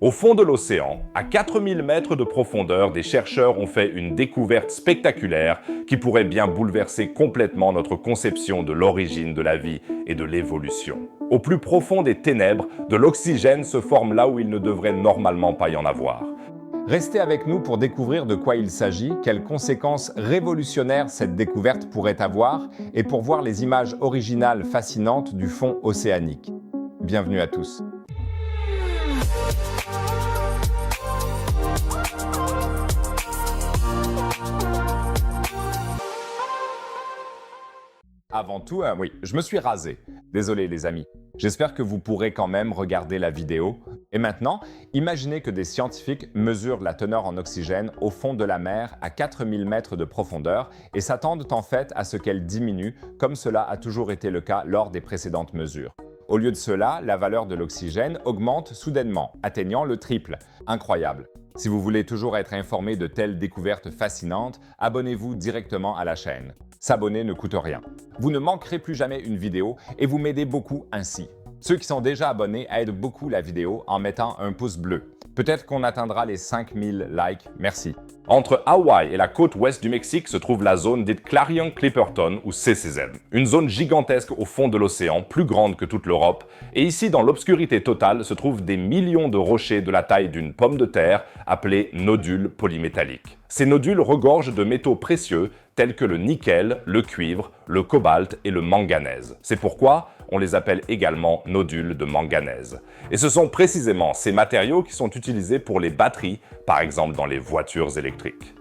Au fond de l'océan, à 4000 mètres de profondeur, des chercheurs ont fait une découverte spectaculaire qui pourrait bien bouleverser complètement notre conception de l'origine de la vie et de l'évolution. Au plus profond des ténèbres, de l'oxygène se forme là où il ne devrait normalement pas y en avoir. Restez avec nous pour découvrir de quoi il s'agit, quelles conséquences révolutionnaires cette découverte pourrait avoir et pour voir les images originales fascinantes du fond océanique. Bienvenue à tous. Avant tout, oui, je me suis rasé. Désolé les amis. J'espère que vous pourrez quand même regarder la vidéo. Et maintenant, imaginez que des scientifiques mesurent la teneur en oxygène au fond de la mer à 4000 mètres de profondeur et s'attendent en fait à ce qu'elle diminue, comme cela a toujours été le cas lors des précédentes mesures. Au lieu de cela, la valeur de l'oxygène augmente soudainement, atteignant le triple. Incroyable. Si vous voulez toujours être informé de telles découvertes fascinantes, abonnez-vous directement à la chaîne. S'abonner ne coûte rien. Vous ne manquerez plus jamais une vidéo et vous m'aidez beaucoup ainsi. Ceux qui sont déjà abonnés aident beaucoup la vidéo en mettant un pouce bleu. Peut-être qu'on atteindra les 5000 likes. Merci. Entre Hawaï et la côte ouest du Mexique se trouve la zone dite Clarion-Clipperton ou CCZ. Une zone gigantesque au fond de l'océan, plus grande que toute l'Europe. Et ici, dans l'obscurité totale, se trouvent des millions de rochers de la taille d'une pomme de terre, appelés nodules polymétalliques. Ces nodules regorgent de métaux précieux tels que le nickel, le cuivre, le cobalt et le manganèse. C'est pourquoi on les appelle également nodules de manganèse. Et ce sont précisément ces matériaux qui sont utilisés pour les batteries, par exemple dans les voitures électriques.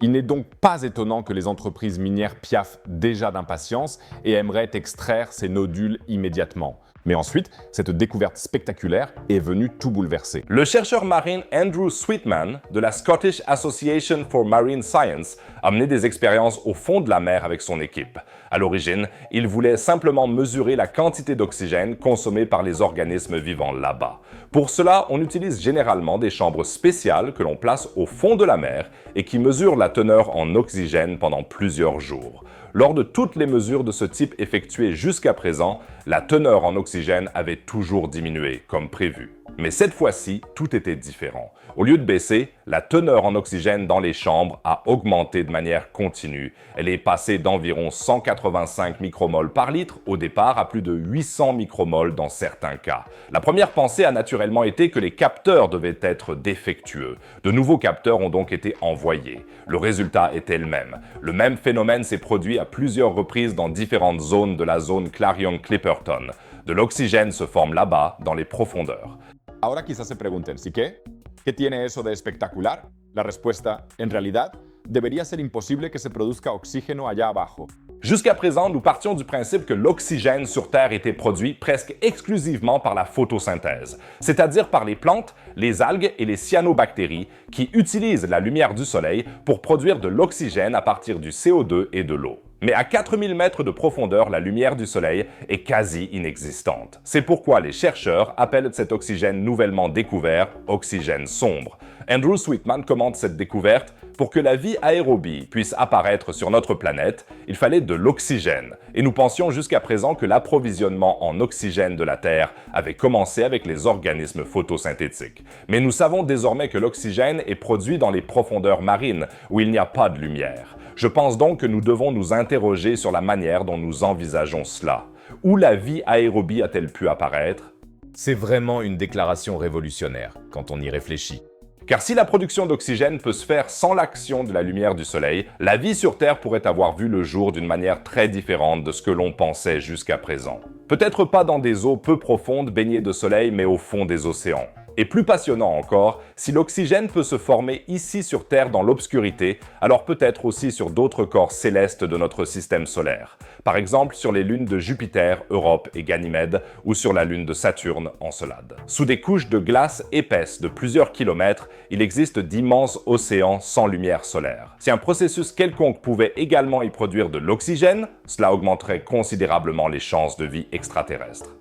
Il n'est donc pas étonnant que les entreprises minières piaffent déjà d'impatience et aimeraient extraire ces nodules immédiatement. Mais ensuite, cette découverte spectaculaire est venue tout bouleverser. Le chercheur marine Andrew Sweetman de la Scottish Association for Marine Science a mené des expériences au fond de la mer avec son équipe. À l'origine, il voulait simplement mesurer la quantité d'oxygène consommée par les organismes vivant là-bas. Pour cela, on utilise généralement des chambres spéciales que l'on place au fond de la mer et qui mesurent la teneur en oxygène pendant plusieurs jours. Lors de toutes les mesures de ce type effectuées jusqu'à présent, la teneur en oxygène avait toujours diminué, comme prévu. Mais cette fois-ci, tout était différent. Au lieu de baisser, la teneur en oxygène dans les chambres a augmenté de manière continue. Elle est passée d'environ 185 micromoles par litre au départ à plus de 800 micromoles dans certains cas. La première pensée a naturellement été que les capteurs devaient être défectueux. De nouveaux capteurs ont donc été envoyés. Le résultat était le même. Le même phénomène s'est produit à plusieurs reprises dans différentes zones de la zone Clarion-Clipperton. De l'oxygène se forme là-bas, dans les profondeurs. Ahora quizás se pregunten, ¿sí qué? ¿Qué tiene eso de espectacular? La respuesta, en realidad, debería ser imposible que se produzca oxígeno allá abajo. Jusqu'à présent, nous partions du principe que l'oxygène sur Terre était produit presque exclusivement par la photosynthèse, c'est-à-dire par les plantes, les algues et les cyanobactéries qui utilisent la lumière du soleil pour produire de l'oxygène à partir du CO2 et de l'eau. Mais à 4000 mètres de profondeur, la lumière du soleil est quasi inexistante. C'est pourquoi les chercheurs appellent cet oxygène nouvellement découvert oxygène sombre. Andrew Sweetman commente cette découverte. Pour que la vie aérobie puisse apparaître sur notre planète, il fallait de l'oxygène. Et nous pensions jusqu'à présent que l'approvisionnement en oxygène de la Terre avait commencé avec les organismes photosynthétiques. Mais nous savons désormais que l'oxygène est produit dans les profondeurs marines, où il n'y a pas de lumière. Je pense donc que nous devons nous interroger sur la manière dont nous envisageons cela. Où la vie aérobie a-t-elle pu apparaître? C'est vraiment une déclaration révolutionnaire, quand on y réfléchit. Car si la production d'oxygène peut se faire sans l'action de la lumière du soleil, la vie sur Terre pourrait avoir vu le jour d'une manière très différente de ce que l'on pensait jusqu'à présent. Peut-être pas dans des eaux peu profondes baignées de soleil, mais au fond des océans. Et plus passionnant encore, si l'oxygène peut se former ici sur Terre dans l'obscurité, alors peut-être aussi sur d'autres corps célestes de notre système solaire. Par exemple sur les lunes de Jupiter, Europe et Ganymède, ou sur la lune de Saturne, Encelade. Sous des couches de glace épaisses de plusieurs kilomètres, il existe d'immenses océans sans lumière solaire. Si un processus quelconque pouvait également y produire de l'oxygène, cela augmenterait considérablement les chances de vie extraterrestre.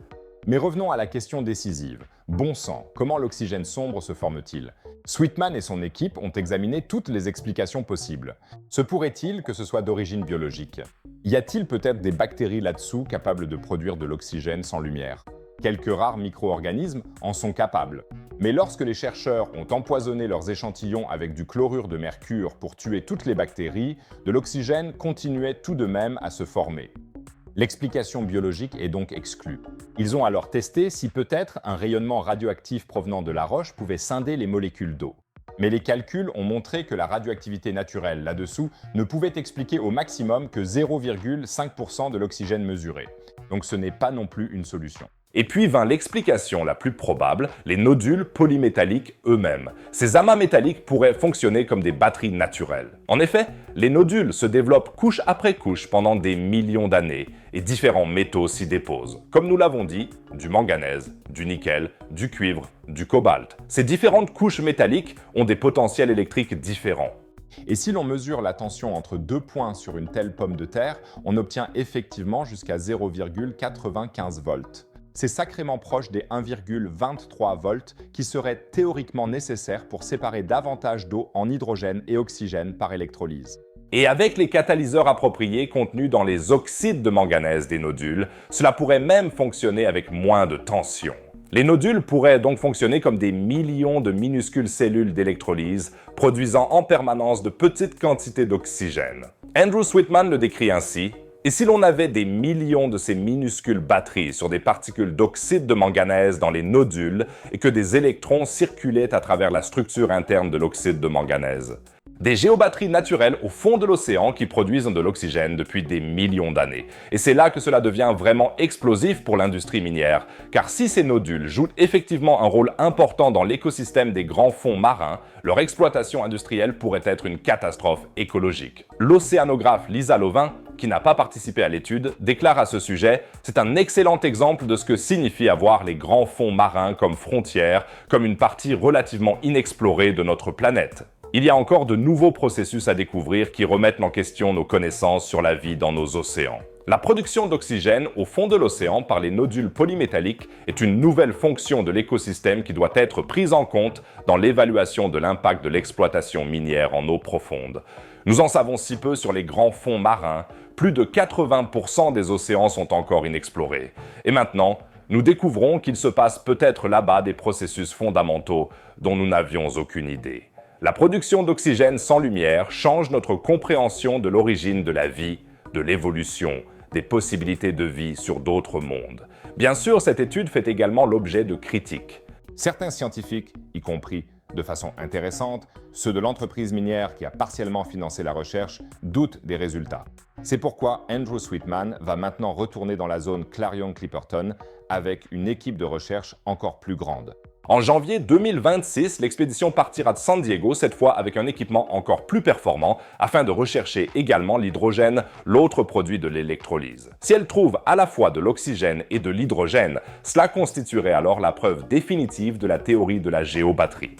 Mais revenons à la question décisive. Bon sang, comment l'oxygène sombre se forme-t-il? Sweetman et son équipe ont examiné toutes les explications possibles. Se pourrait-il que ce soit d'origine biologique? Y a-t-il peut-être des bactéries là-dessous capables de produire de l'oxygène sans lumière? Quelques rares micro-organismes en sont capables. Mais lorsque les chercheurs ont empoisonné leurs échantillons avec du chlorure de mercure pour tuer toutes les bactéries, de l'oxygène continuait tout de même à se former. L'explication biologique est donc exclue. Ils ont alors testé si peut-être un rayonnement radioactif provenant de la roche pouvait scinder les molécules d'eau. Mais les calculs ont montré que la radioactivité naturelle là-dessous ne pouvait expliquer au maximum que 0,5% de l'oxygène mesuré. Donc ce n'est pas non plus une solution. Et puis vint l'explication la plus probable, les nodules polymétalliques eux-mêmes. Ces amas métalliques pourraient fonctionner comme des batteries naturelles. En effet, les nodules se développent couche après couche pendant des millions d'années, et différents métaux s'y déposent. Comme nous l'avons dit, du manganèse, du nickel, du cuivre, du cobalt. Ces différentes couches métalliques ont des potentiels électriques différents. Et si l'on mesure la tension entre deux points sur une telle pomme de terre, on obtient effectivement jusqu'à 0,95 volts. C'est sacrément proche des 1,23 volts qui seraient théoriquement nécessaires pour séparer davantage d'eau en hydrogène et oxygène par électrolyse. Et avec les catalyseurs appropriés contenus dans les oxydes de manganèse des nodules, cela pourrait même fonctionner avec moins de tension. Les nodules pourraient donc fonctionner comme des millions de minuscules cellules d'électrolyse, produisant en permanence de petites quantités d'oxygène. Andrew Sweetman le décrit ainsi. Et si l'on avait des millions de ces minuscules batteries sur des particules d'oxyde de manganèse dans les nodules et que des électrons circulaient à travers la structure interne de l'oxyde de manganèse? Des géobatteries naturelles au fond de l'océan qui produisent de l'oxygène depuis des millions d'années. Et c'est là que cela devient vraiment explosif pour l'industrie minière, car si ces nodules jouent effectivement un rôle important dans l'écosystème des grands fonds marins, leur exploitation industrielle pourrait être une catastrophe écologique. L'océanographe Lisa Lovin, qui n'a pas participé à l'étude, déclare à ce sujet « C'est un excellent exemple de ce que signifie avoir les grands fonds marins comme frontière, comme une partie relativement inexplorée de notre planète. » Il y a encore de nouveaux processus à découvrir qui remettent en question nos connaissances sur la vie dans nos océans. La production d'oxygène au fond de l'océan par les nodules polymétalliques est une nouvelle fonction de l'écosystème qui doit être prise en compte dans l'évaluation de l'impact de l'exploitation minière en eau profonde. Nous en savons si peu sur les grands fonds marins, plus de 80% des océans sont encore inexplorés. Et maintenant, nous découvrons qu'il se passe peut-être là-bas des processus fondamentaux dont nous n'avions aucune idée. La production d'oxygène sans lumière change notre compréhension de l'origine de la vie, de l'évolution, des possibilités de vie sur d'autres mondes. Bien sûr, cette étude fait également l'objet de critiques. Certains scientifiques, y compris de façon intéressante, ceux de l'entreprise minière qui a partiellement financé la recherche, doutent des résultats. C'est pourquoi Andrew Sweetman va maintenant retourner dans la zone Clarion-Clipperton avec une équipe de recherche encore plus grande. En janvier 2026, l'expédition partira de San Diego, cette fois avec un équipement encore plus performant, afin de rechercher également l'hydrogène, l'autre produit de l'électrolyse. Si elle trouve à la fois de l'oxygène et de l'hydrogène, cela constituerait alors la preuve définitive de la théorie de la géobatterie.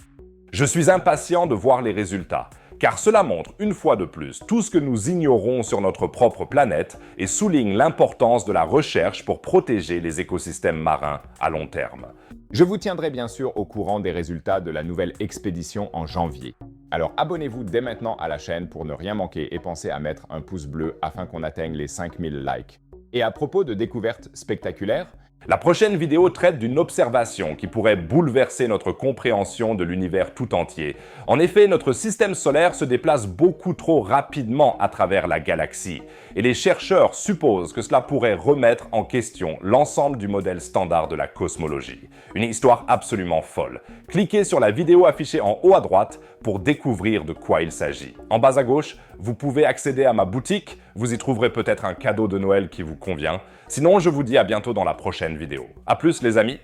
Je suis impatient de voir les résultats, car cela montre une fois de plus tout ce que nous ignorons sur notre propre planète et souligne l'importance de la recherche pour protéger les écosystèmes marins à long terme. Je vous tiendrai bien sûr au courant des résultats de la nouvelle expédition en janvier. Alors abonnez-vous dès maintenant à la chaîne pour ne rien manquer et pensez à mettre un pouce bleu afin qu'on atteigne les 5000 likes. Et à propos de découvertes spectaculaires, la prochaine vidéo traite d'une observation qui pourrait bouleverser notre compréhension de l'univers tout entier. En effet, notre système solaire se déplace beaucoup trop rapidement à travers la galaxie. Et les chercheurs supposent que cela pourrait remettre en question l'ensemble du modèle standard de la cosmologie. Une histoire absolument folle. Cliquez sur la vidéo affichée en haut à droite pour découvrir de quoi il s'agit. En bas à gauche, vous pouvez accéder à ma boutique. Vous y trouverez peut-être un cadeau de Noël qui vous convient. Sinon, je vous dis à bientôt dans la prochaine vidéo. À plus les amis!